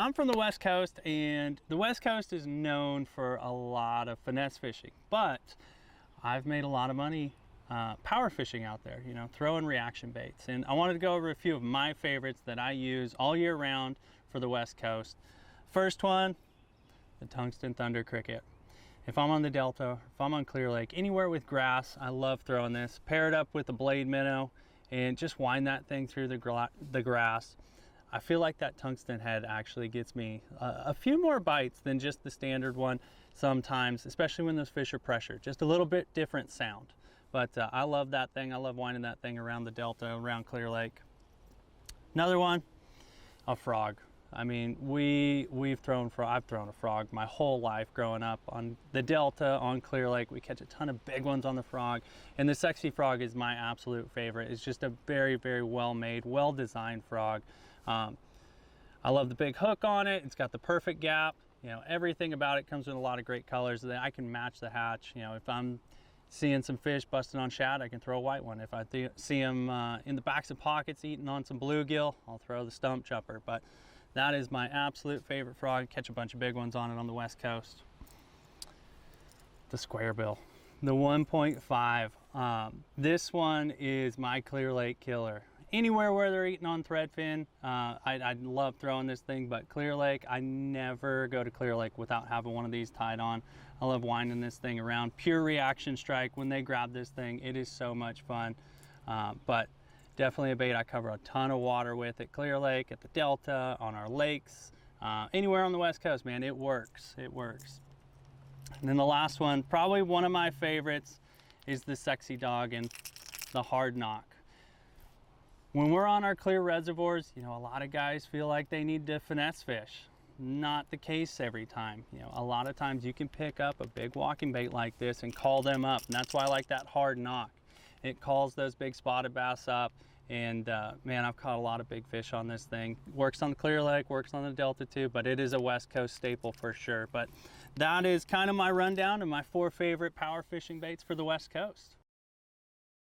I'm from the West Coast, and the West Coast is known for a lot of finesse fishing, but I've made a lot of money power fishing out there, you know, throwing reaction baits. And I wanted to go over a few of my favorites that I use all year round for the West Coast. First one, the Tungsten Thunder cricket. If I'm on the Delta, if I'm on Clear Lake, anywhere with grass, I love throwing this. Pair it up with a blade minnow and just wind that thing through the grass. I feel like that tungsten head actually gets me a few more bites than just the standard one sometimes, especially when those fish are pressured. Just a little bit different sound. But I love that thing. I love winding that thing around the Delta, around Clear Lake. Another one, a frog. I mean, I've thrown a frog my whole life growing up on the Delta, on Clear Lake. We catch a ton of big ones on the frog, and the sexy frog is my absolute favorite. It's just a very, very well-made, well-designed frog. I love the big hook on it. It's got the perfect gap. You know, everything about it comes with a lot of great colors that I can match the hatch. You know, if I'm seeing some fish busting on shad, I can throw a white one. If I see them in the backs of pockets eating on some bluegill, I'll throw the stump chopper. But that is my absolute favorite frog. Catch a bunch of big ones on it on the West Coast. The Squarebill, the 1.5. This one is my Clear Lake killer. Anywhere where they're eating on threadfin, I love throwing this thing, but Clear Lake, I never go to Clear Lake without having one of these tied on. I love winding this thing around. Pure reaction strike when they grab this thing. It is so much fun, but definitely a bait I cover a ton of water with at Clear Lake, at the Delta, on our lakes, anywhere on the West Coast, man, it works, it works. And then the last one, probably one of my favorites, is the Sexy Dog and the Hard Knock. When we're on our clear reservoirs, you know, a lot of guys feel like they need to finesse fish. Not the case every time. You know, a lot of times you can pick up a big walking bait like this and call them up. And that's why I like that Hard Knock. It calls those big spotted bass up. And man, I've caught a lot of big fish on this thing. Works on the Clear Lake, works on the Delta too, but it is a West Coast staple for sure. But that is kind of my rundown of my 4 favorite power fishing baits for the West Coast.